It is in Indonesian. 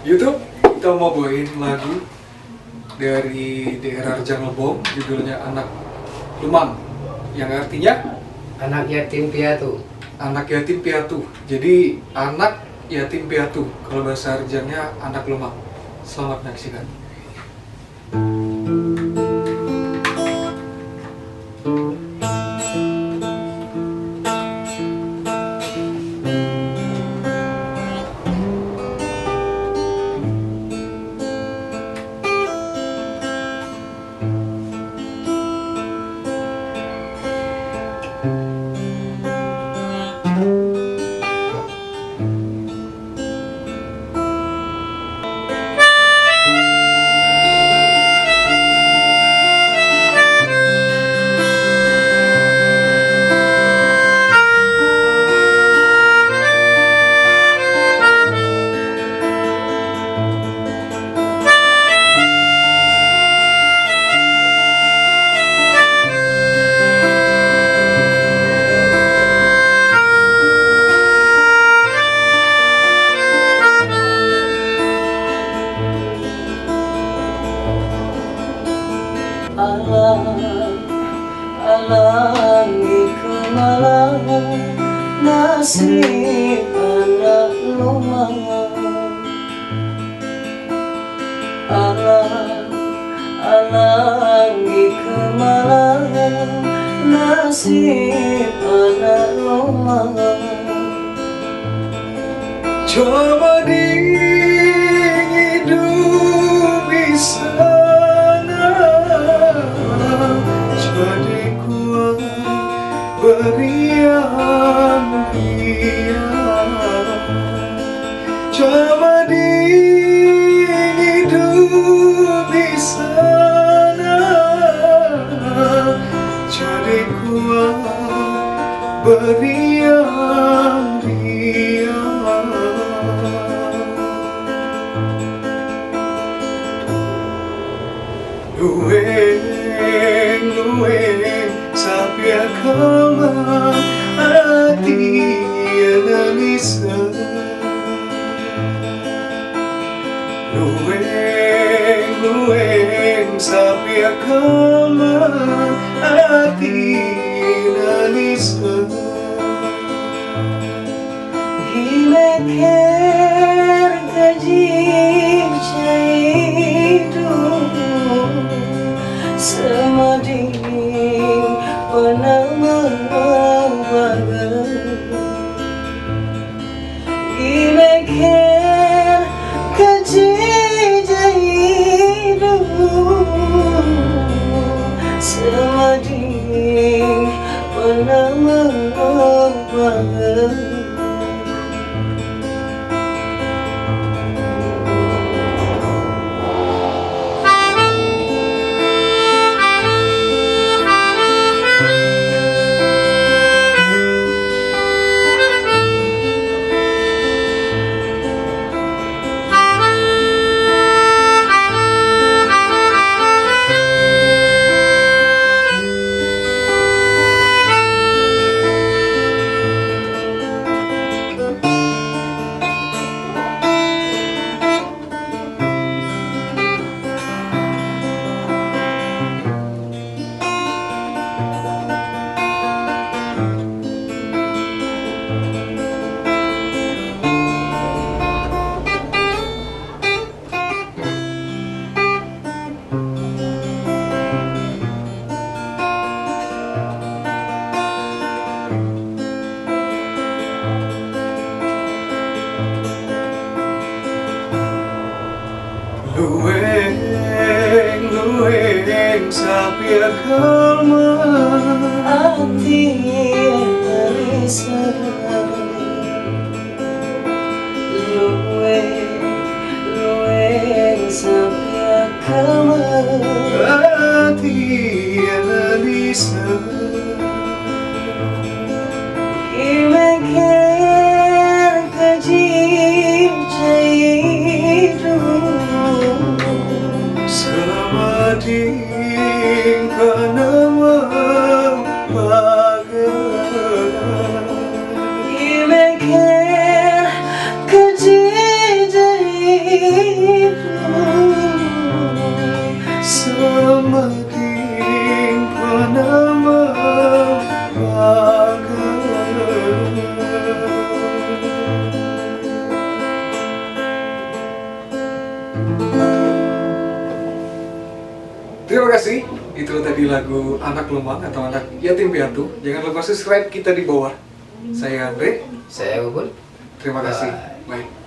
YouTube kita mau bawain lagu dari daerah Rejang Lebong, judulnya Anak Lumang, yang artinya anak yatim piatu. anak yatim piatu. Jadi anak yatim piatu kalau bahasa Rejangnya anak lumang. Selamat menyaksikan. Alangi kemalangan nasib anak lumang. Alangi kemalangan nasib anak lumang. Coba dihidupi sana, jadi kuat beriang-riang. Coba dihidupi sana, jadi kuat beriang-riang. Lueng sapia kama hati analisa. Lueng sapia kama hati analisa. Gimeker kajib caidu semading penamang bagan. Gimeker kajib caidu semading penamang bagan. Lueng sapia kama Hati Elisa. Lueng sampai kemana hati analisa. Gimeker kajib caidu semading penamang bagan. kasih. Itu tadi lagu Anak Lemang atau Anak Yatim Piatu. Jangan lupa subscribe kita di bawah. Saya Andre. Saya Ubud. Terima kasih. Bye. Bye.